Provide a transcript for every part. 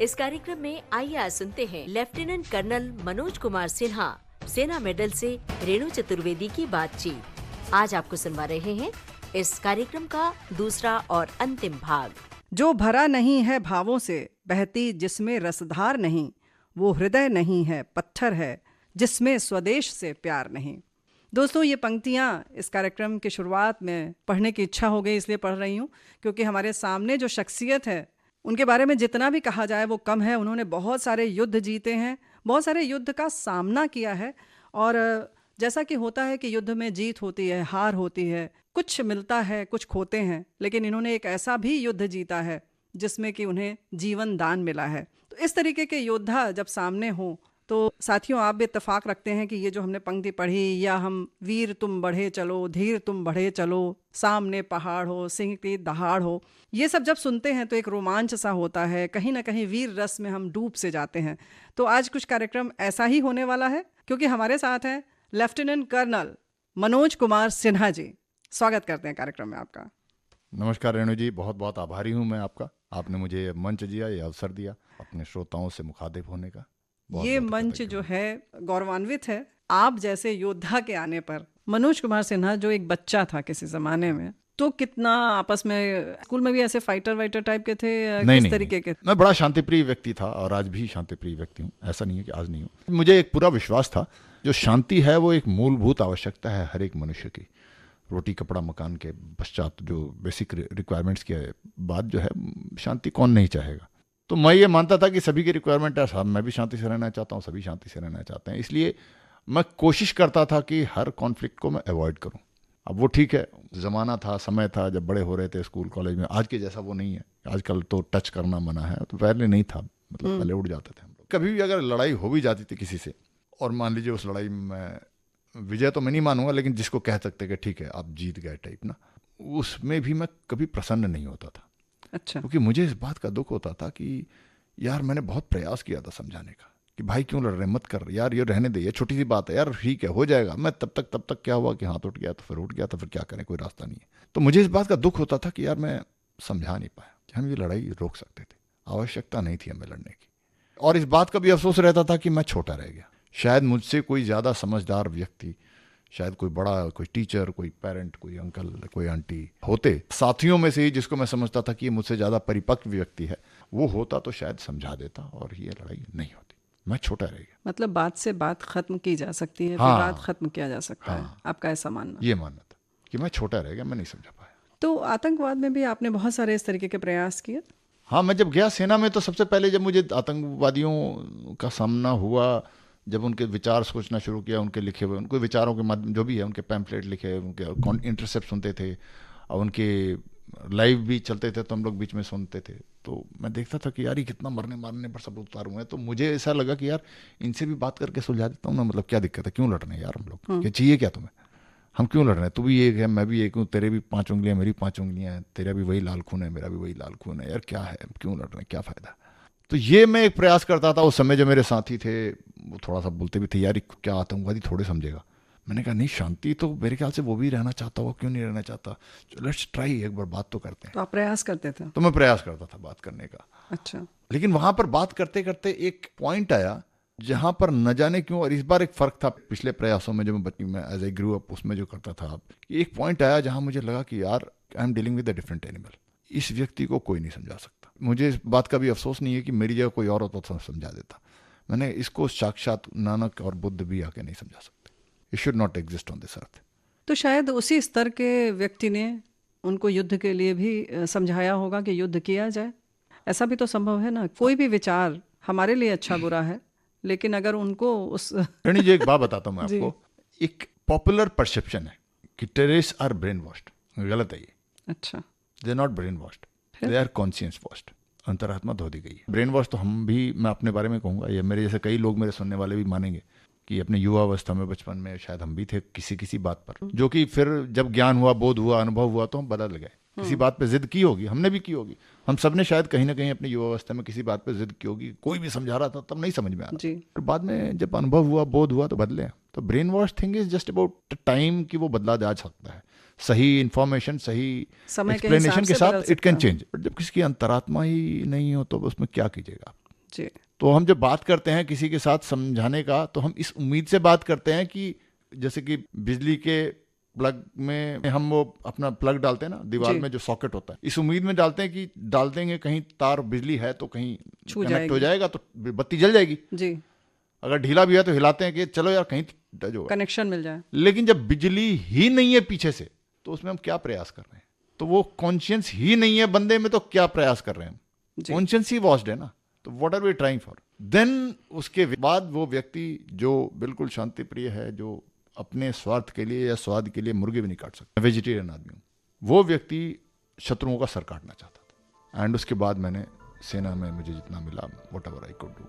इस कार्यक्रम में आइए आज सुनते हैं लेफ्टिनेंट कर्नल मनोज कुमार सिन्हा सेना मेडल से रेणु चतुर्वेदी की बातचीत। आज आपको सुनवा रहे हैं इस कार्यक्रम का दूसरा और अंतिम भाग। जो भरा नहीं है भावों से, बहती जिसमें रसधार नहीं, वो हृदय नहीं है पत्थर है जिसमें स्वदेश से प्यार नहीं। दोस्तों, ये पंक्तियाँ इस कार्यक्रम की शुरुआत में पढ़ने की इच्छा हो गई, इसलिए पढ़ रही हूँ क्योंकि हमारे सामने जो शख्सियत है उनके बारे में जितना भी कहा जाए वो कम है। उन्होंने बहुत सारे युद्ध जीते हैं, बहुत सारे युद्ध का सामना किया है और जैसा कि होता है कि युद्ध में जीत होती है, हार होती है, कुछ मिलता है, कुछ खोते हैं, लेकिन इन्होंने एक ऐसा भी युद्ध जीता है जिसमें कि उन्हें जीवन दान मिला है। तो इस तरीके के योद्धा जब सामने हों तो साथियों, आप भी इत्तेफाक रखते हैं कि ये जो हमने पंक्ति पढ़ी, या हम वीर तुम बढ़े चलो, धीर तुम बढ़े चलो, सामने पहाड़ हो, सिंह की दहाड़ हो, ये सब जब सुनते हैं तो एक रोमांच सा होता है, कहीं ना कहीं वीर रस में हम डूब से जाते हैं। तो आज कुछ कार्यक्रम ऐसा ही होने वाला है क्योंकि हमारे साथ हैं लेफ्टिनेंट कर्नल मनोज कुमार सिन्हा जी। स्वागत करते हैं कार्यक्रम में आपका। नमस्कार रेणु जी, बहुत बहुत आभारी हूँ मैं आपका। आपने मुझे मंच दिया, ये अवसर दिया अपने श्रोताओं से मुखातिब होने का। ये मंच जो है गौरवान्वित है आप जैसे योद्धा के आने पर। मनोज कुमार सिन्हा जो एक बच्चा था किसी जमाने में, तो कितना आपस में स्कूल में भी ऐसे फाइटर वाइटर टाइप के थे, किस तरीके के? मैं बड़ा शांतिप्रिय व्यक्ति था और आज भी शांतिप्रिय व्यक्ति हूँ। ऐसा नहीं है कि आज नहीं हूँ। मुझे एक पूरा विश्वास था जो शांति है वो एक मूलभूत आवश्यकता है हर एक मनुष्य की। रोटी कपड़ा मकान के पश्चात जो बेसिक रिक्वायरमेंट्स के बाद जो है शांति कौन नहीं चाहेगा। तो मैं ये मानता था कि सभी की रिक्वायरमेंट है, साहब मैं भी शांति से रहना चाहता हूँ, सभी शांति से रहना चाहते हैं। इसलिए मैं कोशिश करता था कि हर कॉन्फ्लिक्ट को मैं अवॉइड करूँ। अब वो ठीक है, ज़माना था, समय था जब बड़े हो रहे थे स्कूल कॉलेज में। आज के जैसा वो नहीं है। आजकल तो टच करना मना है, तो पहले नहीं था। मतलब पहले उड़ जाते थे हम लोग। कभी भी अगर लड़ाई हो भी जाती थी किसी से, और मान लीजिए उस लड़ाई में विजय तो मैं नहीं मानूंगा, लेकिन जिसको कह सकते कि ठीक है आप जीत गए टाइप ना, उसमें भी मैं कभी प्रसन्न नहीं होता था। अच्छा। क्योंकि मुझे इस बात का दुख होता था कि यार मैंने बहुत प्रयास किया था समझाने का कि भाई क्यों लड़ रहे, मत कर यार, ये रहने दे, ये छोटी सी बात है यार, ठीक है हो जाएगा। मैं तब तक क्या हुआ कि हाथ उठ गया, तो फिर उठ गया, तो फिर क्या करें, कोई रास्ता नहीं है। तो मुझे इस बात का दुख होता था कि यार मैं समझा नहीं पाया कि हम ये लड़ाई रोक सकते थे। आवश्यकता नहीं थी हमें लड़ने की। और इस बात का भी अफसोस रहता था कि मैं छोटा रह गया। शायद मुझसे कोई ज़्यादा समझदार व्यक्ति, शायद कोई बड़ा, कोई टीचर, कोई पेरेंट, कोई अंकल, कोई आंटी होते साथियों में से ही, जिसको मैं समझता था कि ये मुझसे ज़्यादा परिपक्व व्यक्ति है, वो होता तो शायद समझा देता और ये लड़ाई नहीं होती। मैं छोटा रह गया। मतलब बात से बात खत्म की जा सकती है, हाँ, विवाद खत्म किया जा सकता है, आपका ऐसा मानना? ये मानना था कि मैं छोटा रह गया, मैं नहीं समझा पाया। तो आतंकवाद में भी आपने बहुत सारे इस तरीके के प्रयास किए? हाँ, मैं जब गया सेना में तो सबसे पहले जब मुझे आतंकवादियों का सामना हुआ, जब उनके विचार सोचना शुरू किया, उनके लिखे हुए, उनके विचारों के माध्यम जो भी है, उनके पैम्फलेट लिखे, उनके इंटरसेप्ट सुनते थे और उनके लाइव भी चलते थे तो हम लोग बीच में सुनते थे। तो मैं देखता था कि यार ये कितना मरने मारने पर सब उतार हुए हैं। तो मुझे ऐसा लगा कि यार इनसे भी बात करके सुलझा देता हूँ ना, मतलब क्या दिक्कत है, क्यों लड़ रहे हैं यार हम लोग, क्या चाहिए क्या तुम्हें, हम क्यों लड़ रहे हैं, तू भी एक है, मैं भी एक हूँ, तेरे भी 5 उंगलियाँ, मेरी 5 उंगलियाँ हैं, तेरा भी वही लाल खून है, मेरा भी वही लाल खून है, यार क्या है, क्यों लड़ रहे हैं, क्या फ़ायदा। तो ये मैं एक प्रयास करता था। उस समय जो मेरे साथी थे वो थोड़ा सा बोलते भी थे, यार क्या आतंकवादी थोड़े समझेगा। मैंने कहा नहीं, शांति तो मेरे ख्याल से वो भी रहना चाहता होगा, क्यों नहीं रहना चाहता, लेट्स ट्राई, एक बार बात तो करते हैं। तो आप प्रयास करते थे? तो मैं प्रयास करता था बात करने का। अच्छा। लेकिन वहां पर बात करते करते एक पॉइंट आया जहां पर न जाने क्यों, और इस बार एक फ़र्क था पिछले प्रयासों में जो मैं एज आई ग्रू अप उसमें जो करता था, एक पॉइंट आया जहां मुझे लगा कि यार I am dealing with a different animal. इस व्यक्ति को कोई नहीं समझा सकता। मुझे इस बात का भी अफसोस नहीं है कि मेरी जगह कोई और होता तो समझा देता। मैंने इसको साक्षात नानक और बुद्ध भी आके नहीं समझा सकते। It should not exist on this earth. तो शायद उसी स्तर के व्यक्ति ने उनको युद्ध के लिए भी समझाया होगा कि युद्ध किया जाए। ऐसा भी तो संभव है ना, कोई भी विचार हमारे लिए अच्छा बुरा है, लेकिन अगर उनको उस रानी जी एक बात बताता हूँ मैं आपको। एक पॉपुलर परसेप्शन है कि टेररिस्ट आर ब्रेन वॉश्ड। गलत है ये। अच्छा। They are not brain washed, they are conscious washed. अंतरात्मा धो दी गई है। ब्रेन वॉश तो हम भी, मैं अपने बारे में कहूँगा, ये मेरे जैसे कई लोग, मेरे सुनने वाले भी मानेंगे कि अपने युवा अवस्था में, बचपन में शायद हम भी थे किसी बात पर, जो कि फिर जब ज्ञान हुआ, बोध हुआ, अनुभव हुआ तो हम बदल गए। किसी बात पे जिद की होगी, हमने भी की होगी, हम सब ने शायद कहीं ना कहीं अपनी युवा अवस्था में किसी बात पे जिद की होगी। कोई भी समझा रहा था तब नहीं समझ में आ रहा, फिर बाद में जब अनुभव हुआ, बोध हुआ तो बदले। तो brain wash thing is just about time कि वो बदला जा सकता है। सही इंफॉर्मेशन, सही एक्सप्लेनेशन के साथ इट कैन चेंज। बट जब किसी की अंतरात्मा ही नहीं हो तो उसमें क्या कीजिएगा आप। जी। तो हम जब बात करते हैं किसी के साथ समझाने का, तो हम इस उम्मीद से बात करते हैं कि जैसे कि बिजली के प्लग में हम वो अपना प्लग डालते हैं ना दीवार जी। में, जो सॉकेट होता है, इस उम्मीद में डालते हैं कि डाल देंगे कहीं तार बिजली है तो कहीं छू कनेक्ट हो जाएगी। जाएगा तो बत्ती जल जाएगी। जी, अगर ढीला भी है तो हिलाते हैं कि चलो यार कहीं टच होगा। कनेक्शन मिल जाए। लेकिन जब बिजली ही नहीं है पीछे से, तो उसमें हम क्या प्रयास कर रहे हैं? तो वो कॉन्शियस ही नहीं है बंदे में, तो क्या प्रयास कर रहे हैं हम? जी। कॉन्शियस ही वॉस्ड है ना, तो what are we trying for? Then उसके बाद वो व्यक्ति जो बिल्कुल शांति प्रिय है, जो अपने स्वार्थ के लिए या स्वाद के लिए मुर्गे भी नहीं काट सकता, वेजिटेरियन आदमी हूँ, वो व्यक्ति शत्रुओं का सर काटना चाहता था। एंड उसके बाद मैंने सेना में मुझे जितना मिला, what ever I could do,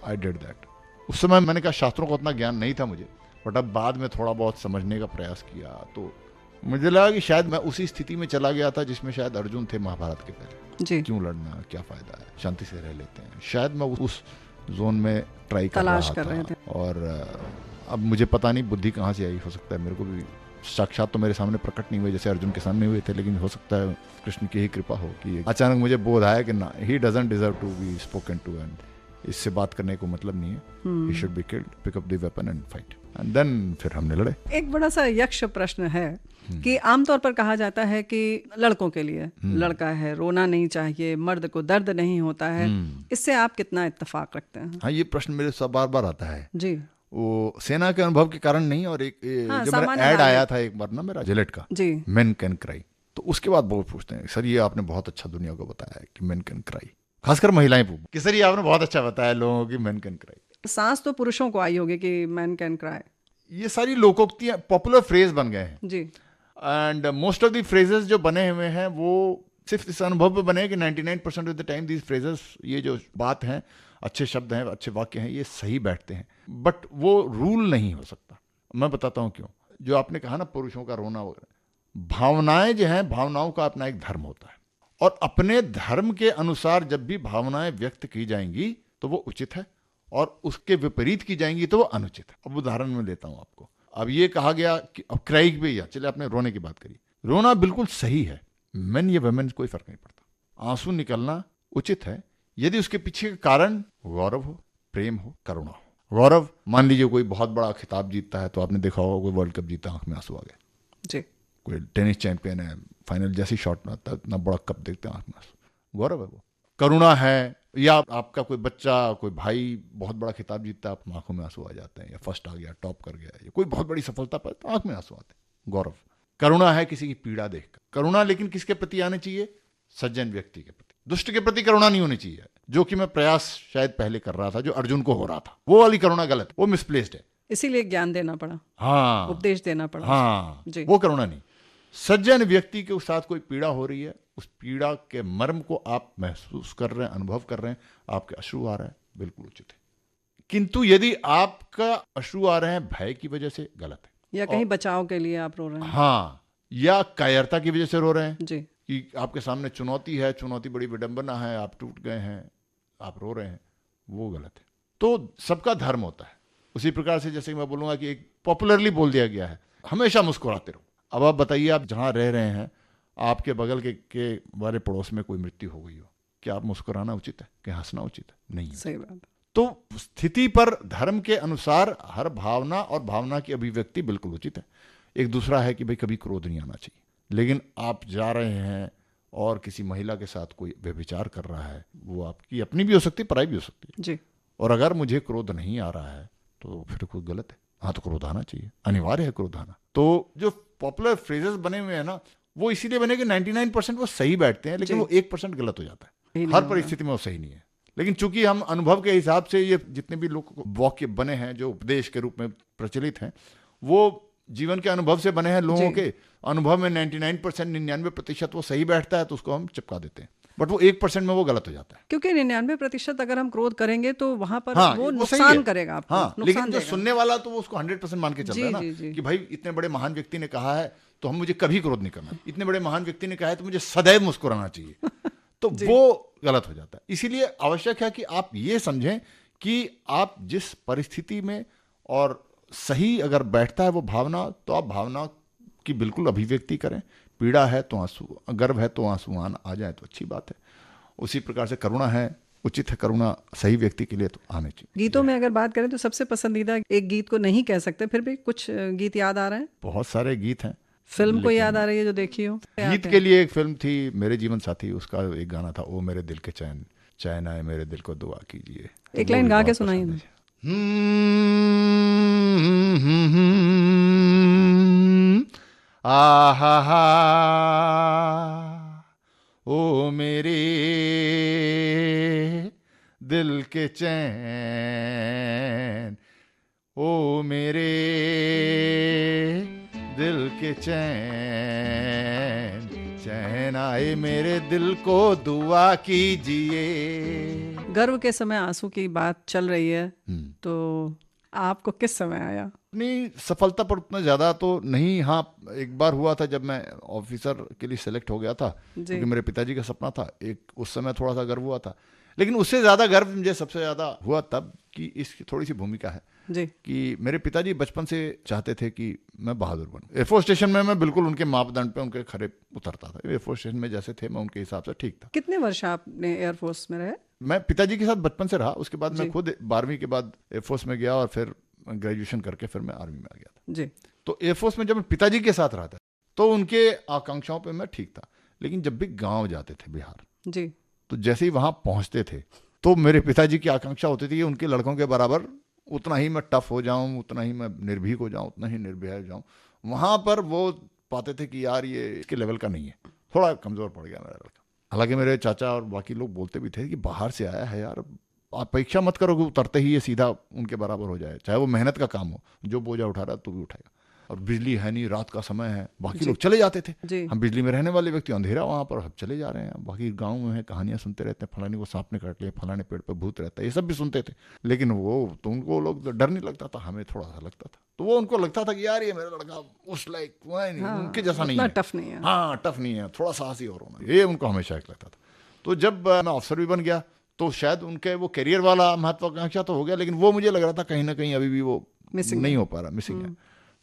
I did that. उस समय मैंने कहा शास्त्रों का उतना ज्ञान नहीं था मुझे, बट अब बाद में थोड़ा बहुत समझने का प्रयास किया तो मुझे लगा कि शायद मैं उसी स्थिति में चला गया था जिसमें शायद अर्जुन थे महाभारत के पहले। जी। क्यों लड़ना, क्या फायदा है, शांति से रह लेते हैं। शायद मैं उस जोन में ट्राई तलाश कर कर रहा रहे था। थे। और अब मुझे पता नहीं बुद्धि कहाँ से आई, हो सकता है मेरे को भी साक्षात तो मेरे सामने प्रकट नहीं हुए जैसे अर्जुन के सामने हुए थे, लेकिन हो सकता है कृष्ण की ही कृपा हो कि अचानक मुझे बोध आया कि ना, he doesn't deserve to be spoken to, and इससे बात करने को मतलब नहीं है, he should be killed, pick up the weapon and fight. And then फिर हमने लड़े। एक बड़ा सा यक्ष प्रश्न है कि आमतौर पर कहा जाता है कि लड़कों के लिए, लड़का है रोना नहीं चाहिए, मर्द को दर्द नहीं होता है, इससे आप कितना इत्तेफाक रखते हैं? हाँ, ये प्रश्न मेरे साथ बार बार आता है। जी। वो सेना के अनुभव के कारण नहीं, और एक हाँ, जब मेरा सामान्य ऐड नागरिक। आया था एक बार ना मेरा जिलेट का, जी। मेन कैन क्राई, तो उसके बाद बहुत पूछते हैं सर ये आपने बहुत अच्छा दुनिया को बताया है कि मेन कैन क्राई, खासकर महिलाएं पूछती कि सर ये आपने बहुत अच्छा बताया लोगों की मेन कैन क्राई। सांस तो पुरुषों को आई होगी कि मैन कैन क्राई। ये सारी लोकोक्तियां पॉपुलर फ्रेज बन गए हैं, जी। And most of the phrases जो बने हुए हैं वो सिर्फ इस अनुभव पे बने हैं कि 99% of the time these phrases, ये जो बात हैं, अच्छे शब्द हैं, अच्छे वाक्य हैं, ये सही बैठते हैं, बट वो रूल नहीं हो सकता। मैं बताता हूँ क्यों। जो आपने कहा ना पुरुषों का रोना वगैरह, भावनाएं जो हैं, भावनाओं का अपना एक धर्म होता है, और अपने धर्म के अनुसार जब भी भावनाएं व्यक्त की जाएंगी तो वो उचित है, और उसके विपरीत की जाएंगी तो वो अनुचित है। अब उदाहरण में लेता हूं आपको। अब ये कहा गया कि अब क्राइक भी, या चले आपने रोने की बात करी, रोना बिल्कुल सही है, मेन या वुमेन कोई फर्क नहीं पड़ता, आंसू निकलना उचित है यदि उसके पीछे का कारण गौरव हो, प्रेम हो, करुणा हो। गौरव, मान लीजिए कोई बहुत बड़ा खिताब जीतता है, तो आपने देखा होगा कोई वर्ल्ड कप जीता, आंख में आंसू आ गए। जी। कोई टेनिस चैंपियन है, फाइनल जैसी शॉट में आता है, इतना बड़ा कप देखते हैं, आंख में आंसू, गौरव है वो। करुणा है, या आपका कोई बच्चा, कोई भाई बहुत बड़ा खिताब जीतता है, आप आंखों में आंसू आ जाते हैं, या फर्स्ट आ गया, टॉप कर गया, या कोई बहुत बड़ी सफलता पर, तो आंख में आंसू आते हैं, गौरव। करुणा है किसी की पीड़ा देखकर। करुणा लेकिन किसके प्रति आनी चाहिए? सज्जन व्यक्ति के प्रति। दुष्ट के प्रति करुणा नहीं होनी चाहिए, जो कि मैं प्रयास शायद पहले कर रहा था, जो अर्जुन को हो रहा था, वो वाली करुणा गलत, वो मिसप्लेस्ड है। इसीलिए ज्ञान देना पड़ा, हाँ, उपदेश देना पड़ा। हाँ जी। वो करुणा नहीं। सज्जन व्यक्ति के साथ कोई पीड़ा हो रही है, उस पीड़ा के मर्म को आप महसूस कर रहे हैं, अनुभव कर रहे हैं, आपके अश्रु आ रहे हैं, बिल्कुल उचित है। किंतु यदि आपका अश्रु आ रहे हैं भय की वजह से, गलत है। या कहीं बचाव के लिए आप रो रहे हैं। हाँ, या कायरता की वजह से रो रहे हैं, जी। कि आपके सामने चुनौती है, चुनौती बड़ी विडंबना है, आप टूट गए हैं, आप रो रहे हैं, वो गलत है। तो सबका धर्म होता है। उसी प्रकार से जैसे मैं बोलूंगा कि एक पॉपुलरली बोल दिया गया है, हमेशा मुस्कुराते रहो। अब आप बताइए, आप जहां रह रहे हैं, आपके बगल के वाले पड़ोस में कोई मृत्यु हो गई हो, क्या आप मुस्कुराना उचित है, क्या हंसना उचित है? नहीं। सही बात। तो स्थिति पर धर्म के अनुसार हर भावना और भावना की अभिव्यक्ति बिल्कुल उचित है। एक दूसरा है कि भाई कभी क्रोध नहीं आना चाहिए, लेकिन आप जा रहे हैं और किसी महिला के साथ कोई व्यभिचार कर रहा है, वो आपकी अपनी भी हो सकती है, पराई भी हो सकती है जी। और अगर मुझे क्रोध नहीं आ रहा है तो फिर कुछ गलत है। हाँ, तो क्रोध आना चाहिए, अनिवार्य है क्रोध आना। तो जो पॉपुलर फ्रेजेस बने हुए हैं ना, वो इसीलिए बने कि 99% वो सही बैठते हैं, लेकिन वो 1% गलत हो जाता है। हर परिस्थिति में वो सही नहीं है, लेकिन चूंकि हम अनुभव के हिसाब से ये जितने भी लोग वाक्य बने हैं जो उपदेश के रूप में प्रचलित हैं, वो जीवन के अनुभव से बने हैं। लोगों के अनुभव में 99%, 99% वो सही बैठता है, तो उसको हम चिपका देते हैं, बट वो 1% में वो गलत हो जाता है। क्योंकि 99% अगर हम क्रोध करेंगे तो वहां पर हाँ, वो सही नुकसान है। करेगा आपको। हाँ, नुकसान लेकिन जो देगा। सुनने वाला तो वो उसको 100% मान के चल रहा है ना, जी, जी। कि भाई इतने बड़े महान व्यक्ति ने कहा है तो हम मुझे कभी क्रोध नहीं करना, इतने बड़े महान व्यक्ति ने कहा है तो मुझे सदैव मुस्कुराना चाहिए, तो वो गलत हो जाता है। इसीलिए आवश्यक है कि आप ये समझें कि आप जिस परिस्थिति में, और सही अगर बैठता है वो भावना, तो आप भावना की बिल्कुल अभिव्यक्ति करें। पीड़ा है तो आंसू, गर्व है तो आंसू आ जाए तो अच्छी बात है। उसी प्रकार से करुणा है उचित है करुणा सही व्यक्ति के लिए तो आने चाहिए। गीतों में अगर बात करें तो सबसे पसंदीदा एक गीत को नहीं कह सकते, फिर भी कुछ गीत याद आ रहे हैं? बहुत सारे गीत हैं। फिल्म को याद आ रही है जो देखी हो? गीत के लिए एक फिल्म थी मेरे जीवन साथी, उसका एक गाना था, ओ मेरे दिल के चैन, चैन आए मेरे दिल को दुआ कीजिए। एक लाइन गा के सुनाइए ना। आहा हा, ओ मेरे दिल के चैन, ओ मेरे दिल के चैन, चैन आए मेरे दिल को दुआ कीजिए। गर्व के समय आंसू की बात चल रही है, तो आपको किस समय आया? अपनी सफलता पर उतना ज़्यादा तो नहीं, हाँ एक बार हुआ था जब मैं ऑफिसर के लिए सेलेक्ट हो गया था, क्योंकि मेरे पिताजी का सपना था एक, उस समय थोड़ा सा गर्व हुआ था। लेकिन उससे ज़्यादा गर्व मुझे सबसे ज़्यादा हुआ तब कि इसकी थोड़ी सी भूमिका है जी। कि मेरे पिताजी बचपन से चाहते थे कि मैं बहादुर बनूं। एयरफोर्स स्टेशन में मैं बिल्कुल उनके मापदंड पे उनके खरे उतरता था। एयरफोर्स स्टेशन में जैसे थे मैं उनके हिसाब से ठीक था। कितने वर्ष आपने एयरफोर्स में रहे? मैं पिताजी के साथ बचपन से रहा, उसके बाद मैं खुद 12वीं के बाद एयरफोर्स में गया और फिर ग्रेजुएशन करके फिर मैं आर्मी में आ गया था जी। तो एयरफोर्स में जब मैं पिताजी के साथ रहा था तो उनके आकांक्षाओं पे मैं ठीक था। लेकिन जब भी गांव जाते थे बिहार जी, तो जैसे ही वहां पहुंचते थे तो मेरे पिताजी की आकांक्षा होती थी कि उनके लड़कों के बराबर उतना ही मैं टफ हो जाऊं, उतना ही मैं निर्भीक हो जाऊं, उतना ही निर्भय हो जाऊं। वहां पर वो पाते थे कि यार ये इसके लेवल का नहीं है, थोड़ा कमजोर पड़ गया मेरा लड़का। हालांकि मेरे चाचा और बाकी लोग बोलते भी थे कि बाहर से आया है यार, आप परीक्षा मत करोगे, उतरते ही ये सीधा उनके बराबर हो जाए, चाहे वो मेहनत का काम हो, जो बोझा उठा रहा है तो भी उठाएगा। और बिजली है नहीं, रात का समय है, बाकी लोग चले जाते थे, हम बिजली में रहने वाले व्यक्ति, अंधेरा वहां पर, हम चले जा रहे हैं। बाकी गांव में है, कहानियां सुनते रहते हैं, फलाने को सांप ने काट लिया, फलाने पेड़ पर भूत रहता है, ये सब भी सुनते थे। लेकिन वो तो उनको लोग डर नहीं लगता था, हमें थोड़ा सा लगता था। तो वो उनको लगता था कि यार ये मेरा लड़का उस लाइक उनके जैसा नहीं है, टफ नहीं है, हाँ टफ नहीं है, थोड़ा साहसी और होना, ये उनको हमेशा एक लगता था। तो जब मैं अफसर भी बन गया तो शायद उनके वो करियर वाला महत्वाकांक्षा तो हो गया, लेकिन वो मुझे लग रहा था कहीं ना कहीं अभी भी वो नहीं हो पा रहा, मिसिंग है।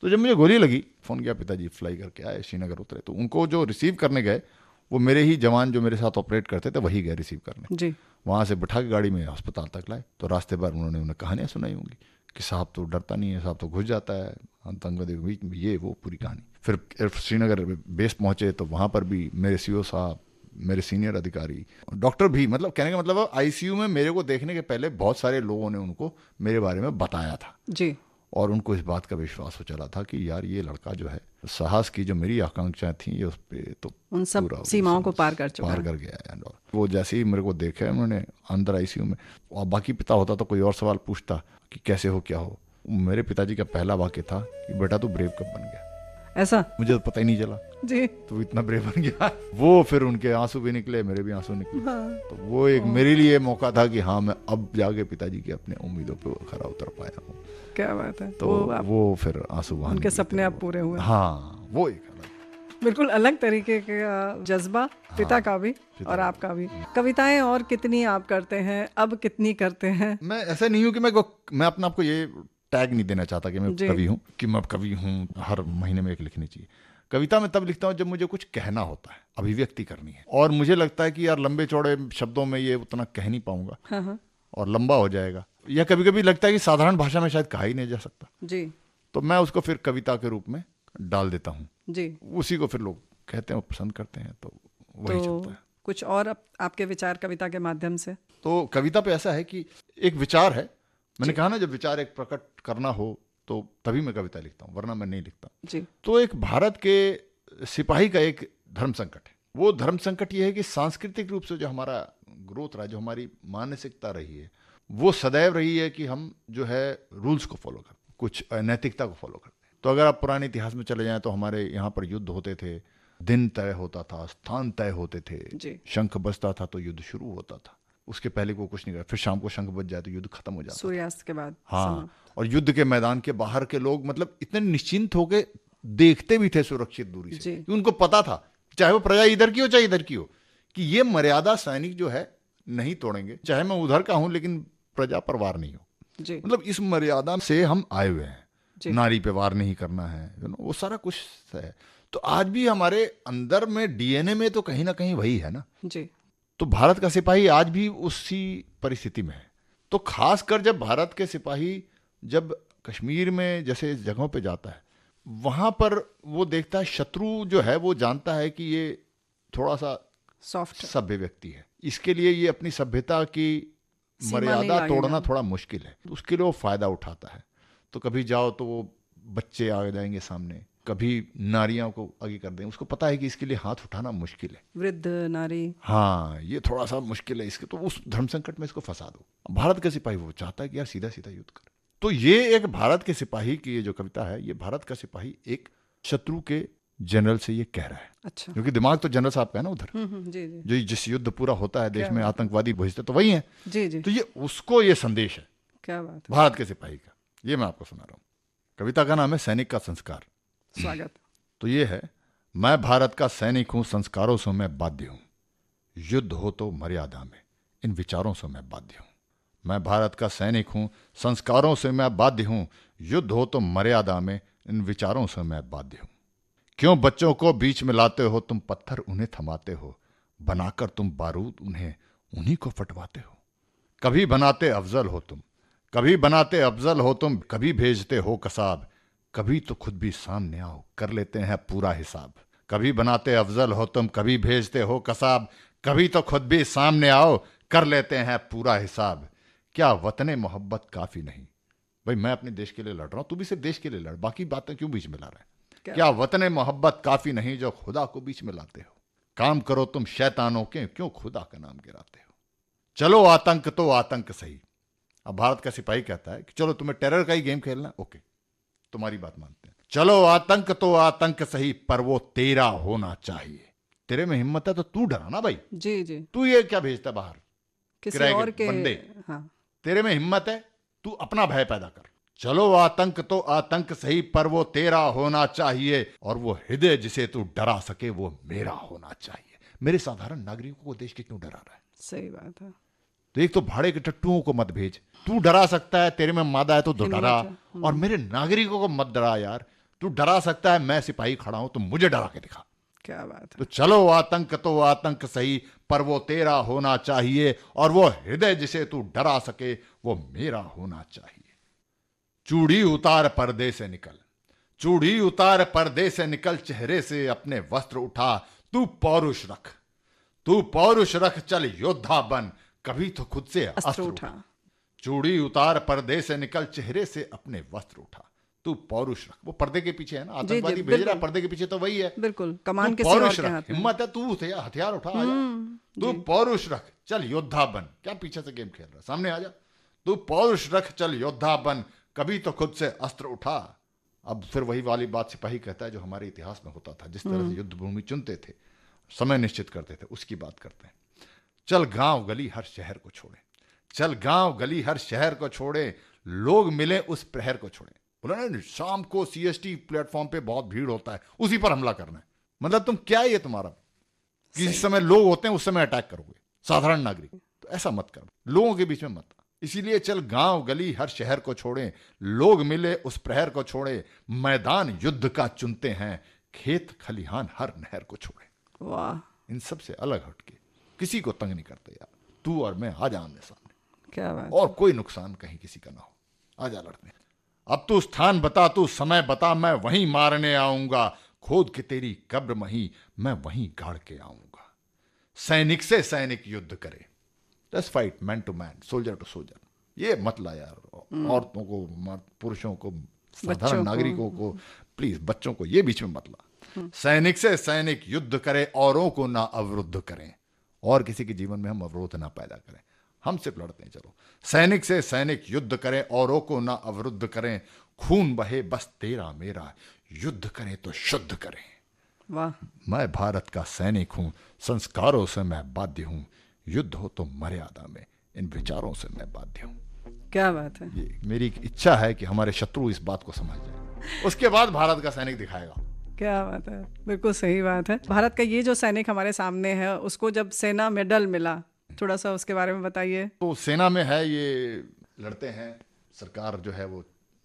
तो जब मुझे गोली लगी, फोन किया, पिताजी फ्लाई करके आए, श्रीनगर उतरे, तो उनको जो रिसीव करने गए वो मेरे ही जवान जो मेरे साथ ऑपरेट करते थे वही गए रिसीव करने जी। वहाँ से बिठा के गाड़ी में अस्पताल तक लाए। तो रास्ते भर उन्होंने उन्हें कहानियाँ सुनाई होंगी कि साहब तो डरता नहीं है, साहब तो घुस जाता है आतंकवादी के बीच में, ये वो पूरी कहानी। फिर श्रीनगर बेस पहुँचे तो वहाँ पर भी मेरे सीओ साहब, मेरे सीनियर अधिकारी, डॉक्टर भी, मतलब कहने का मतलब आईसीयू में मेरे को देखने के पहले बहुत सारे लोगों ने उनको मेरे बारे में बताया था जी। और उनको इस बात का विश्वास हो चला था कि यार ये लड़का जो है साहस की जो मेरी आकांक्षाएं थी ये उस पे तो उन सब सीमाओं को पार कर गया है। वो जैसे ही मेरे को देखे उन्होंने अंदर आईसीयू में, और बाकी पिता होता तो कोई और सवाल पूछता कि कैसे हो क्या हो, मेरे पिताजी का पहला वाक्य था कि बेटा तू ब्रेव कब बन गया। ऐसा मुझे तो पता ही नहीं चला जी, तो इतना ब्रेव बन गया। वो फिर उनके आंसू भी निकले, मेरे भी आंसू निकले। तो वो एक मेरे लिए मौका था कि हाँ मैं अब जाके पिताजी की अपने उम्मीदों पे खरा उतर पाया हूँ। क्या बात है। तो वो फिर आंसू वहां उनके सपने अब पूरे हुए। हाँ, वो एक बिल्कुल अलग तरीके का जज्बा, पिता का भी और आपका भी। कविताएं और कितनी आप करते हैं, अब कितनी करते हैं? मैं ऐसा नहीं हूँ कि मैं अपने आप को ये टैग नहीं देना चाहता कि मैं कवि हूँ, कि मैं कवि हूँ, हर महीने में एक लिखनी चाहिए। कविता में तब लिखता हूँ जब मुझे कुछ कहना होता है, अभिव्यक्ति करनी है, और मुझे लगता है कि यार लंबे चौड़े शब्दों में ये उतना कह नहीं पाऊंगा और लंबा हो जाएगा, या कभी कभी लगता है कि साधारण भाषा में शायद कहा ही नहीं जा सकता जी। तो मैं उसको फिर कविता के रूप में डाल देता हूँ जी। उसी को फिर लोग कहते हैं, पसंद करते हैं, तो वही चलता है। कुछ और आपके विचार कविता के माध्यम से? तो कविता पे ऐसा है कि एक विचार है, मैंने कहा ना जब विचार एक प्रकट करना हो तो तभी मैं कविता लिखता हूँ, वरना मैं नहीं लिखता जी। तो एक भारत के सिपाही का एक धर्म संकट है। वो धर्म संकट ये है कि सांस्कृतिक रूप से जो हमारा ग्रोथ रहा है, जो हमारी मानसिकता रही है, वो सदैव रही है कि हम जो है रूल्स को फॉलो करते हैं, कुछ नैतिकता को फॉलो करते हैं। तो अगर आप पुराने इतिहास में चले जाएं तो हमारे यहाँ पर युद्ध होते थे, दिन तय होता था, स्थान तय होते थे, शंख बजता था तो युद्ध शुरू होता था, उसके पहले को कुछ नहीं कर, फिर शाम को शंख बज जाए तो युद्ध खत्म हो जाता, सूर्यास्त के बाद। हाँ, और युद्ध के मैदान के बाहर के लोग मतलब इतने निश्चिंत होके देखते भी थे सुरक्षित दूरी से, उनको पता था चाहे वो प्रजा इधर की हो चाहे इधर की हो, कि ये मर्यादा सैनिक जो है नहीं तोड़ेंगे, चाहे मैं उधर का हूं लेकिन प्रजा पर वार नहीं हो। मतलब इस मर्यादा से हम आए हुए हैं, नारी पे वार नहीं करना है, वो सारा कुछ है। तो आज भी हमारे अंदर में डीएनए में तो कहीं ना कहीं वही है ना जी। तो भारत का सिपाही आज भी उसी परिस्थिति में है। तो खासकर जब भारत के सिपाही जब कश्मीर में जैसे जगहों पे जाता है, वहां पर वो देखता है शत्रु जो है वो जानता है कि ये थोड़ा सा सॉफ्ट सभ्य व्यक्ति है, इसके लिए ये अपनी सभ्यता की सीमा नहीं मर्यादा लागेगा। तोड़ना थोड़ा मुश्किल है, तो उसके लिए वो फायदा उठाता है। तो कभी जाओ तो वो बच्चे आ जाएंगे सामने, कभी नारियों को आगे कर देंगे, उसको पता है कि इसके लिए हाथ उठाना मुश्किल है, वृद्ध नारी, हाँ ये थोड़ा सा मुश्किल है इसके, तो उस धर्म संकट में इसको फंसा दो। भारत का सिपाही वो चाहता है कि यार सीधा सीधा युद्ध कर। तो ये एक भारत के सिपाही की ये जो कविता है, ये भारत का सिपाही एक शत्रु के जनरल से ये कह रहा है, अच्छा, क्योंकि दिमाग तो जनरल साहब का है ना उधर, जी जी जो जिस युद्ध पूरा होता है देश क्या में बात आतंकवादी भेजते तो वही है। जी जी, तो ये उसको ये संदेश है क्या बात है, भारत के सिपाही का, ये मैं आपको सुना रहा हूँ। कविता का नाम है सैनिक का संस्कार। स्वागत। तो ये है, मैं भारत का सैनिक हूं, संस्कारों से मैं बाध्य हूं, युद्ध हो तो मर्यादा में, इन विचारों से मैं बाध्य हूं। मैं भारत का सैनिक हूं, संस्कारों से मैं बाध्य हूं, युद्ध हो तो मर्यादा में, इन विचारों से मैं बाध्य हूं। क्यों बच्चों को बीच में लाते हो तुम, पत्थर उन्हें थमाते हो, बनाकर तुम बारूद उन्हें उन्हीं को फटवाते हो। कभी बनाते अफजल हो तुम, कभी बनाते अफजल हो तुम, कभी भेजते हो कसाब, कभी तो खुद भी सामने आओ कर लेते हैं पूरा हिसाब। कभी बनाते अफजल हो तुम, कभी भेजते हो कसाब, कभी तो खुद भी सामने आओ कर लेते हैं पूरा हिसाब। क्या वतने मोहब्बत काफी नहीं? भाई मैं अपने देश के लिए लड़ रहा हूं, तू भी सिर्फ देश के लिए लड़, बाकी बातें क्यों बीच में ला रहा है? क्या वतने मोहब्बत काफी नहीं जो खुदा को बीच में लाते हो? काम करो तुम शैतानों के, क्यों खुदा का नाम गिराते हो? चलो आतंक तो आतंक सही। अब भारत का सिपाही कहता है कि चलो तुम्हें टेरर का ही गेम खेलना, ओके तुम्हारी बात मानते हैं, चलो आतंक तो आतंक सही, पर वो तेरा होना चाहिए। तेरे में हिम्मत है तो तू डरा ना भाई, जी जी, तू ये क्या भेजता बाहर किसी किराए के और के, बंदे? हाँ, तेरे में हिम्मत है, तू अपना भय पैदा कर। चलो आतंक तो आतंक सही, पर वो तेरा होना चाहिए, और वो हृदय जिसे तू डरा सके वो मेरा होना चाहिए। मेरे साधारण नागरिकों को देश के क्यों डरा रहा है? सही बात है। तो एक तो भाड़े के टट्टुओं को मत भेज, तू डरा सकता है, तेरे में मादा है तो डरा, और मेरे नागरिकों को मत डरा यार। तू डरा सकता है, मैं सिपाही खड़ा हूं तो मुझे डरा के दिखा। क्या बात है। तो चलो आतंक तो आतंक सही, पर वो तेरा होना चाहिए, और वो हृदय जिसे तू डरा सके वो मेरा होना चाहिए। चूड़ी उतार पर्दे से निकल, चूड़ी उतार पर्दे से निकल, चेहरे से अपने वस्त्र उठा, तू पौरुष रख, तू पौरुष रख, चल योद्धा बन, कभी तो खुद से अस्त्र उठा। चूड़ी उतार पर्दे से निकल, चेहरे से अपने वस्त्र उठा, तू पौरुष रख। वो पर्दे के पीछे है ना, आतंकवादी भेज रहा है, पर्दे के पीछे तो वही है, बिल्कुल, कमान तू किसी और पौरुष के रख, हाथ में। हिम्मत है तू हथियार उठा, आजा, तू पौरुष रख, चल योद्धा बन। क्या पीछे से गेम खेल रहा है, सामने आजा, तू पौरुष रख, चल योद्धा बन, कभी तो खुद से अस्त्र उठा। अब फिर वही वाली बात सिपाही कहता है जो हमारे इतिहास में होता था, जिस तरह से युद्ध भूमि चुनते थे, समय निश्चित करते थे, उसकी बात करते हैं। चल गांव गली हर शहर को छोड़े, चल गांव गली हर शहर को छोड़े, लोग मिले उस प्रहर को छोड़े। बोला ना शाम को सीएसटी प्लेटफॉर्म पे बहुत भीड़ होता है, उसी पर हमला करना है। मतलब तुम क्या है ये तुम्हारा, किसी समय लोग होते हैं उस समय अटैक करोगे साधारण नागरिक, तो ऐसा मत कर, लोगों के बीच में मत। इसीलिए चल गांव गली हर शहर को छोड़े, लोग मिले उस प्रहर को छोड़े, मैदान युद्ध का चुनते हैं, खेत खलिहान हर नहर को छोड़े। वाह, इन सब से अलग हटके किसी को तंग नहीं करते यार, तू और मैं आ जा आमने सामने, क्या बात। और कोई नुकसान कहीं किसी का ना हो, आ जा लड़ने। अब तू स्थान बता, तू समय बता, मैं वहीं मारने आऊंगा, खोद के तेरी कब्र मही मैं वहीं गाड़ के आऊंगा। सैनिक से सैनिक युद्ध करे, let's fight man to man, soldier to soldier. ये मत ला यार, औरतों को, पुरुषों को, साधारण नागरिकों को, प्लीज बच्चों को ये बीच में मत ला। सैनिक से सैनिक युद्ध करे, औरों को ना अवरुद्ध करें, और किसी के जीवन में हम अवरोध ना पैदा करें, हम सिर्फ लड़ते हैं। चलो सैनिक से सैनिक युद्ध करें, औरों को ना अवरुद्ध करें, खून बहे बस तेरा मेरा, युद्ध करें तो शुद्ध करें। वाह, मैं भारत का सैनिक हूं, संस्कारों से मैं बाध्य हूं, युद्ध हो तो मर्यादा में, इन विचारों से मैं बाध्य हूं। क्या बात है। ये मेरी इच्छा है कि हमारे शत्रु इस बात को समझ जाए, उसके बाद भारत का सैनिक दिखाएगा। क्या बात है, बिल्कुल सही बात है। भारत का ये जो सैनिक हमारे सामने है, उसको जब सेना मेडल मिला, थोड़ा सा उसके बारे में बताइए। तो सेना में है, ये लड़ते हैं, सरकार जो है वो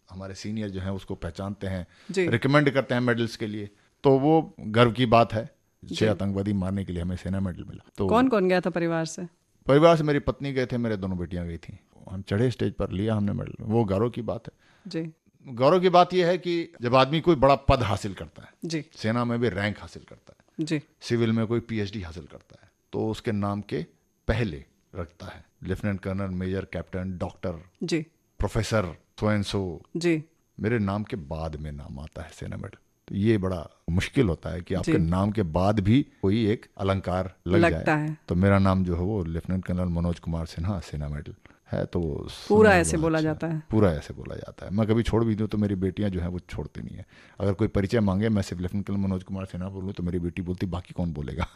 हमारे सीनियर जो है उसको पहचानते हैं, रिकमेंड करते हैं मेडल्स के लिए, तो वो गर्व की बात है। 6 आतंकवादी मारने के लिए हमें सेना मेडल मिला। तो कौन कौन गया था परिवार से? परिवार से मेरी पत्नी गए थे, मेरे दोनों बेटियां गई थी। हम चढ़े स्टेज पर, लिया हमने मेडल। वो गौरव की बात है जी। गौरव की बात यह है कि जब आदमी कोई बड़ा पद हासिल करता है जी सेना में भी रैंक हासिल करता है, जी सिविल में कोई पीएचडी हासिल करता है, तो उसके नाम के पहले रखता है lieutenant colonel, major, captain, doctor, जी प्रोफेसर, सो एंड सो। जी मेरे नाम के बाद में नाम आता है सेना मेडल। तो ये बड़ा मुश्किल होता है कि आपके जी। नाम के बाद भी कोई एक अलंकार लग लगता जाए। है। तो मेरा नाम जो है वो लेफ्टिनेंट कर्नल मनोज कुमार सिन्हा सेना मेडल है। तो पूरा सुनने ऐसे बड़ा बोला अच्छा जाता है। पूरा ऐसे बोला जाता है। मैं कभी छोड़ भी दूं तो मेरी बेटियां जो हैं वो छोड़ती नहीं है। अगर कोई परिचय मांगे, मैं सिर्फ लेफ्टिनेंट कर्नल मनोज कुमार सिन्हा बोलूं तो मेरी बेटी बोलती बाकी कौन बोलेगा।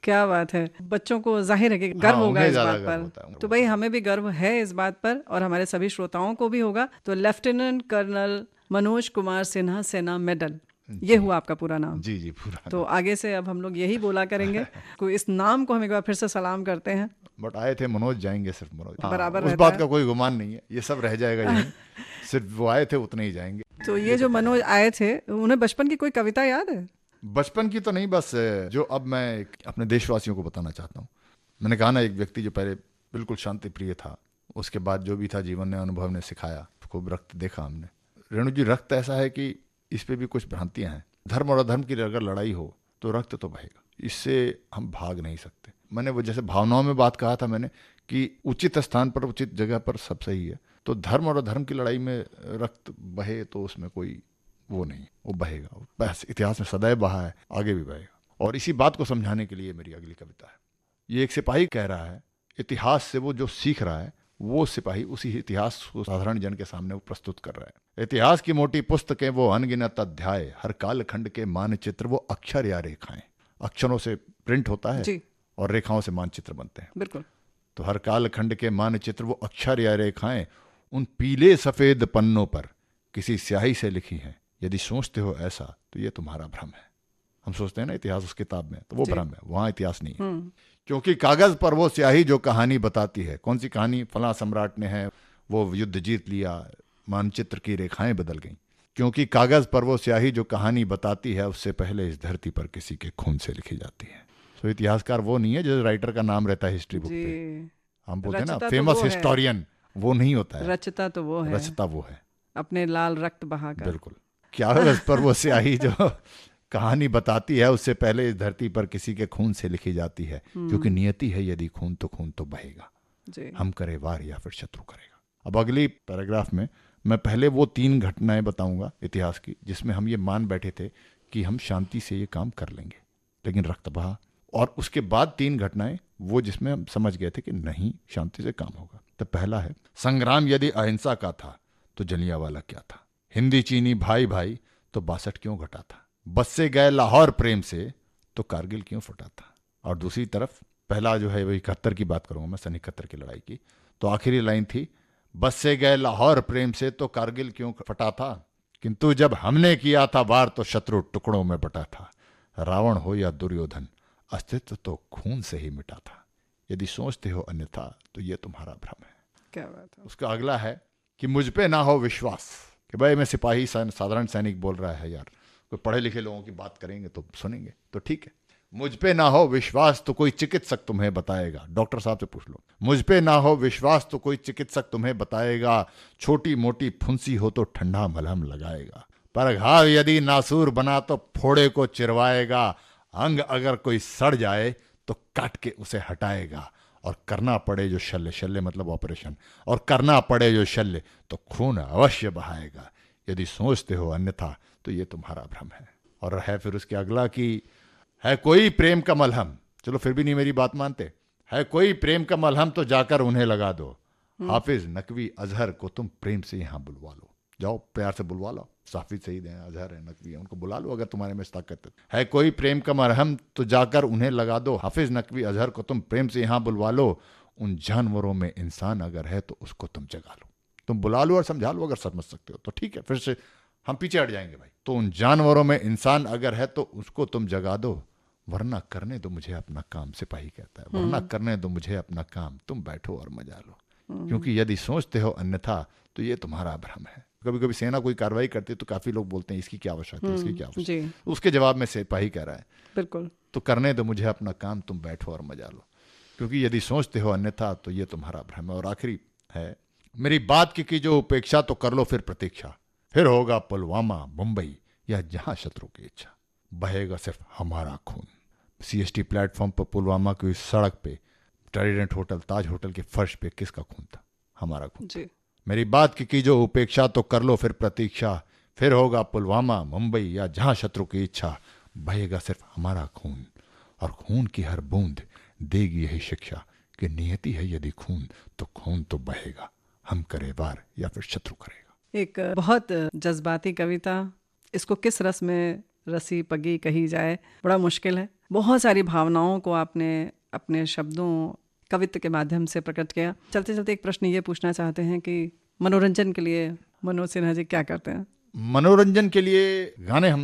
क्या बात है। बच्चों को जाहिर है कि गर्व होगा उन्हें इस ज्यादा बात गर्व होता पर। है। तो भाई हमें भी गर्व है इस बात पर और हमारे सभी श्रोताओं को भी होगा। तो लेफ्टिनेंट कर्नल मनोज कुमार सिन्हा सेना मेडल, ये हुआ आपका पूरा नाम। जी जी पूरा। तो आगे से अब हम लोग यही बोला करेंगे। कोई इस नाम को हम एक बार फिर से सलाम करते हैं। बट आए थे मनोज, जाएंगे सिर्फ मनोज। बराबर उस रहता बात है। का कोई गुमान नहीं है, ये सब रह जाएगा यहीं। सिर्फ वो आए थे उतने ही जाएंगे। तो ये जो मनोज आए थे, उन्हें बचपन की कोई कविता याद है? बचपन की तो नहीं, बस जो अब मैं अपने देशवासियों को बताना चाहता हूँ। मैंने कहा ना, एक व्यक्ति जो पहले बिल्कुल शांति प्रिय था, उसके बाद जो भी था जीवन ने, अनुभव ने सिखाया, खूब रक्त देखा हमने। रेणु जी, रक्त ऐसा है कि इस पे भी कुछ भ्रांतियां हैं। धर्म और अधर्म की अगर लड़ाई हो तो रक्त तो बहेगा, इससे हम भाग नहीं सकते। मैंने वो जैसे भावनाओं में बात कहा था मैंने कि उचित स्थान पर उचित जगह पर सब सही है। तो धर्म और अधर्म की लड़ाई में रक्त बहे तो उसमें कोई वो नहीं, वो बहेगा। बस इतिहास में सदैव बहा है, आगे भी बहेगा। और इसी बात को समझाने के लिए मेरी अगली कविता है। ये एक सिपाही कह रहा है, इतिहास से वो जो सीख रहा है वो सिपाही उसी इतिहास को साधारण जन के सामने वो प्रस्तुत कर रहा है। इतिहास की मोटी पुस्तकें वो अनगिनत अध्याय, हर काल खंड के मानचित्र वो अक्षर या रेखाएं। अक्षरों से प्रिंट होता है जी। और रेखाओं से मानचित्र बनते हैं। बिल्कुल। तो हर काल खंड के मानचित्र वो अक्षर या रेखाएं उन पीले सफेद पन्नों पर किसी स्याही से लिखी हैं। यदि सोचते हो ऐसा तो ये तुम्हारा भ्रम है। हम सोचते हैं ना इतिहास उस किताब में, तो वो भ्रम है, वहां इतिहास नहीं है। क्योंकि कागज पर वो स्याही जो कहानी बताती है। कौन सी कहानी? फलां सम्राट ने है वो युद्ध जीत लिया, मानचित्र की रेखाएं बदल गईं। क्योंकि कागज पर वो स्याही जो कहानी बताती है उससे पहले इस धरती पर किसी के खून से लिखी जाती है। तो इतिहासकार वो नहीं है जो राइटर का नाम रहता है हिस्ट्री बुक पे। हम बोलते हैं ना फेमस हिस्टोरियन, वो नहीं होता है। रचता तो वो है, रचता वो है अपने लाल रक्त बहाकर। बिल्कुल। कागज पर वो स्याही जो कहानी बताती है उससे पहले इस धरती पर किसी के खून से लिखी जाती है। क्योंकि नियति है, यदि खून तो बहेगा। हम करे वार या फिर शत्रु करेगा। अब अगली पैराग्राफ में मैं पहले वो 3 घटनाएं बताऊंगा इतिहास की जिसमें हम ये मान बैठे थे कि हम शांति से ये काम कर लेंगे, लेकिन रक्त बहा। और उसके बाद 3 घटनाएं वो जिसमें हम समझ गए थे कि नहीं, शांति से काम होगा। तो पहला है, संग्राम यदि अहिंसा का था तो जलियांवाला क्या था। हिंदी चीनी भाई भाई तो 62 क्यों घटा था। बससे गए लाहौर प्रेम से तो कारगिल क्यों फटा था। और दूसरी तरफ पहला जो है वही 71 की बात करूंगा मैं, सन 71 की लड़ाई की। तो आखिरी लाइन थी, बससे गए लाहौर प्रेम से तो कारगिल क्यों फटा था। किंतु जब हमने किया था वार तो शत्रु टुकड़ों में बटा था। रावण हो या दुर्योधन अस्तित्व तो खून से ही मिटा था। यदि सोचते हो अन्यथा तो ये तुम्हारा भ्रम है। क्या बात है। उसका अगला है कि मुझ पे ना हो विश्वास। कि भाई मैं सिपाही साधारण सैनिक बोल रहा है यार, कोई पढ़े लिखे लोगों की बात करेंगे तो सुनेंगे तो ठीक है। मुझ पे ना हो विश्वास तो कोई चिकित्सक तुम्हें बताएगा। डॉक्टर साहब से पूछ लो। मुझ पे ना हो विश्वास तो कोई चिकित्सक तुम्हें बताएगा। छोटी मोटी फुंसी हो तो ठंडा मलहम लगाएगा। पर घाव यदि नासूर बना तो फोड़े को चिरवाएगा। अंग अगर कोई सड़ जाए तो काट के उसे हटाएगा। और करना पड़े जो शल्य, शल्य मतलब ऑपरेशन, और करना पड़े जो शल्य तो खून अवश्य बहाएगा। यदि सोचते हो अन्यथा तो ये तुम्हारा भ्रम है। और है फिर उसके अगला कि है कोई प्रेम का मलहम, चलो फिर भी नहीं मेरी बात मानते, है कोई प्रेम का मलहम तो जाकर उन्हें लगा दो। हाफिज नकवी अजहर को तुम प्रेम से यहाँ बुलवा लो। जाओ प्यार से बुलवा लो। हाफिज शहीद हैं, अजहर है, नकवी है, उनको बुला लो अगर तुम्हारे में ताकत है। कोई प्रेम का मरहम तो जाकर उन्हें लगा दो। हाफिज नकवी अजहर को तुम प्रेम से यहाँ बुलवा लो। उन जानवरों में इंसान अगर है तो उसको तुम जगा लो। तुम बुला लो और समझा लो अगर समझ सकते हो तो ठीक है, फिर से हम पीछे हट जाएंगे भाई। तो उन जानवरों में इंसान अगर है तो उसको तुम जगा दो, वरना करने दो मुझे अपना काम। सिपाही कहता है, वरना करने दो मुझे अपना काम, तुम बैठो और मजा लो। क्योंकि यदि सोचते हो अन्यथा तो ये तुम्हारा भ्रम है। कभी कभी सेना कोई कार्रवाई करती है तो काफी लोग बोलते हैं इसकी क्या आवश्यकता है, इसकी क्या आवश्यकता है। उसके जवाब में सिपाही कह रहा है, बिल्कुल, तो करने दो मुझे अपना काम, तुम बैठो और मजा लो, क्योंकि यदि सोचते हो अन्यथा तो ये तुम्हारा भ्रम है। और आखिरी है, मेरी बात की जो उपेक्षा तो कर लो फिर प्रतीक्षा, फिर होगा पुलवामा मुंबई या जहां शत्रु की इच्छा, बहेगा सिर्फ हमारा खून। CST प्लेटफॉर्म पर पुलवामा की सड़क पे, ट्राइडेंट होटल, ताज होटल के फर्श पे किसका खून था? हमारा खून जी। मेरी बात की जो उपेक्षा तो कर लो फिर प्रतीक्षा, फिर होगा पुलवामा मुंबई या जहां शत्रु की इच्छा, बहेगा सिर्फ हमारा खून। और खून की हर बूंद देगी यही शिक्षा कि नियति है यदि खून तो खून तो बहेगा, हम करे वार या फिर शत्रु करेगा। एक बहुत जज्बाती कविता, इसको किस रस में रसी पगी कही जाए, बड़ा मुश्किल है। बहुत सारी भावनाओं को आपने अपने शब्दों, कवित्व के माध्यम से प्रकट किया। चलते चलते एक प्रश्न ये पूछना चाहते हैं कि मनोरंजन के लिए मनोज सिन्हा जी क्या करते हैं? मनोरंजन के लिए गाने हम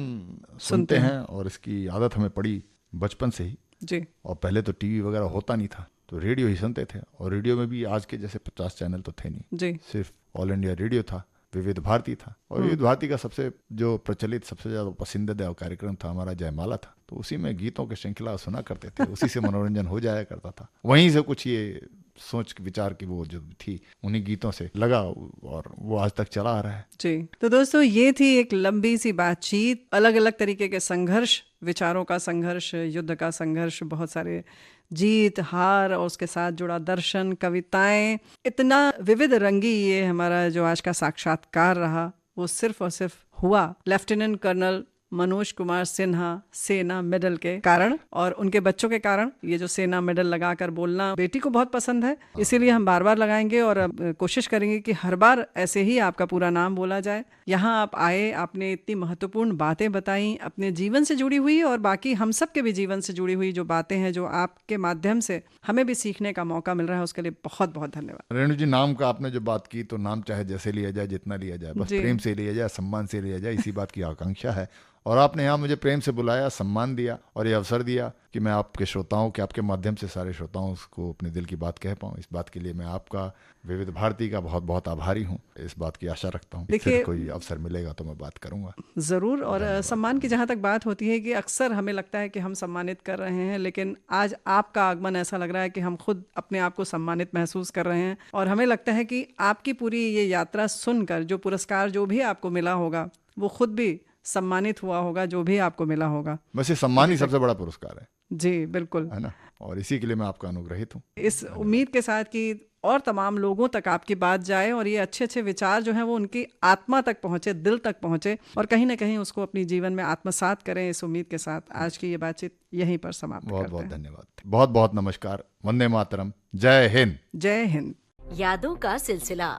सुनते हैं और इसकी आदत हमें पड़ी बचपन से ही जी। और पहले तो टीवी वगैरह होता नहीं था, तो रेडियो ही सुनते थे। और रेडियो में भी आज के जैसे 50 चैनल तो थे नहीं जी। सिर्फ ऑल इंडिया रेडियो था, विविध भारती था। और विविध भारती का सबसे जो प्रचलित, सबसे ज्यादा पसंदीदा कार्यक्रम था हमारा जयमाला था, तो उसी में गीतों के श्रृंखला सुना करते थे, उसी से मनोरंजन हो जाया करता था। वहीं से कुछ ये सोच विचार की वो जो थी उन्हीं गीतों से लगा और वो आज तक चला आ रहा है। जी। तो दोस्तों, ये थी एक लंबी सी बातचीत, अलग अलग तरीके के संघर्ष, विचारों का संघर्ष, युद्ध का संघर्ष, बहुत सारे जीत हार और उसके साथ जुड़ा दर्शन, कविताएं, इतना विविध रंगी ये हमारा जो आज का साक्षात्कार रहा, वो सिर्फ और सिर्फ हुआ लेफ्टिनेंट कर्नल मनोज कुमार सिन्हा सेना मेडल के कारण और उनके बच्चों के कारण। ये जो सेना मेडल लगाकर बोलना बेटी को बहुत पसंद है, इसीलिए हम बार बार लगाएंगे और कोशिश करेंगे कि हर बार ऐसे ही आपका पूरा नाम बोला जाए। यहाँ आप आए, आपने इतनी महत्वपूर्ण बातें बताई अपने जीवन से जुड़ी हुई और बाकी हम सब के भी जीवन से जुड़ी हुई जो बातें हैं, जो आपके माध्यम से हमें भी सीखने का मौका मिल रहा है, उसके लिए बहुत बहुत धन्यवाद। रेणु जी, नाम का आपने जो बात की, तो नाम चाहे जैसे लिया जाए, जितना लिया जाए, बस प्रेम से लिया जाए, सम्मान से लिया जाए, इसी बात की आकांक्षा है। और आपने यहाँ मुझे प्रेम से बुलाया, सम्मान दिया और ये अवसर दिया कि मैं आपके श्रोताओं के, आपके माध्यम से सारे श्रोताओं को अपने दिल की बात कह पाऊँ। इस बात के लिए मैं आपका, विविध भारती का बहुत बहुत आभारी हूँ। इस बात की आशा रखता हूँ फिर कोई अवसर मिलेगा तो मैं बात करूँगा ज़रूर। और सम्मान की जहाँ तक बात होती है कि अक्सर हमें लगता है कि हम सम्मानित कर रहे हैं, लेकिन आज आपका आगमन ऐसा लग रहा है कि हम खुद अपने आप को सम्मानित महसूस कर रहे हैं। और हमें लगता है कि आपकी पूरी ये यात्रा सुनकर जो पुरस्कार जो भी आपको मिला होगा, वो खुद भी सम्मानित हुआ होगा, जो भी आपको मिला होगा। वैसे सम्मान ही सबसे बड़ा पुरस्कार है। जी बिल्कुल, है ना, और इसी के लिए मैं आपका अनुग्रहित हूँ। इस उम्मीद के साथ कि और तमाम लोगों तक आपकी बात जाए और ये अच्छे अच्छे विचार जो हैं वो उनकी आत्मा तक पहुँचे, दिल तक पहुँचे और कहीं ना कहीं उसको अपनी जीवन में आत्मसात करें। इस उम्मीद के साथ आज की ये बातचीत यहीं पर समाप्त बहुत करते बहुत हैं। धन्यवाद, बहुत बहुत नमस्कार, वंदे मातरम, जय हिंद। जय हिंद। यादों का सिलसिला।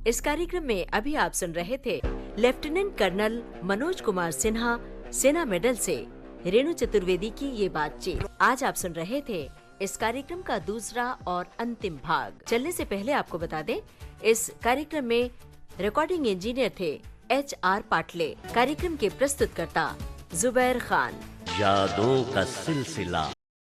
इस कार्यक्रम में अभी आप सुन रहे थे लेफ्टिनेंट कर्नल मनोज कुमार सिन्हा सेना मेडल से रेणु चतुर्वेदी की ये बातचीत। आज आप सुन रहे थे इस कार्यक्रम का दूसरा और अंतिम भाग। चलने से पहले आपको बता दें, इस कार्यक्रम में रिकॉर्डिंग इंजीनियर थे HR पाटले। कार्यक्रम के प्रस्तुतकर्ता जुबैर खान। यादों का सिलसिला।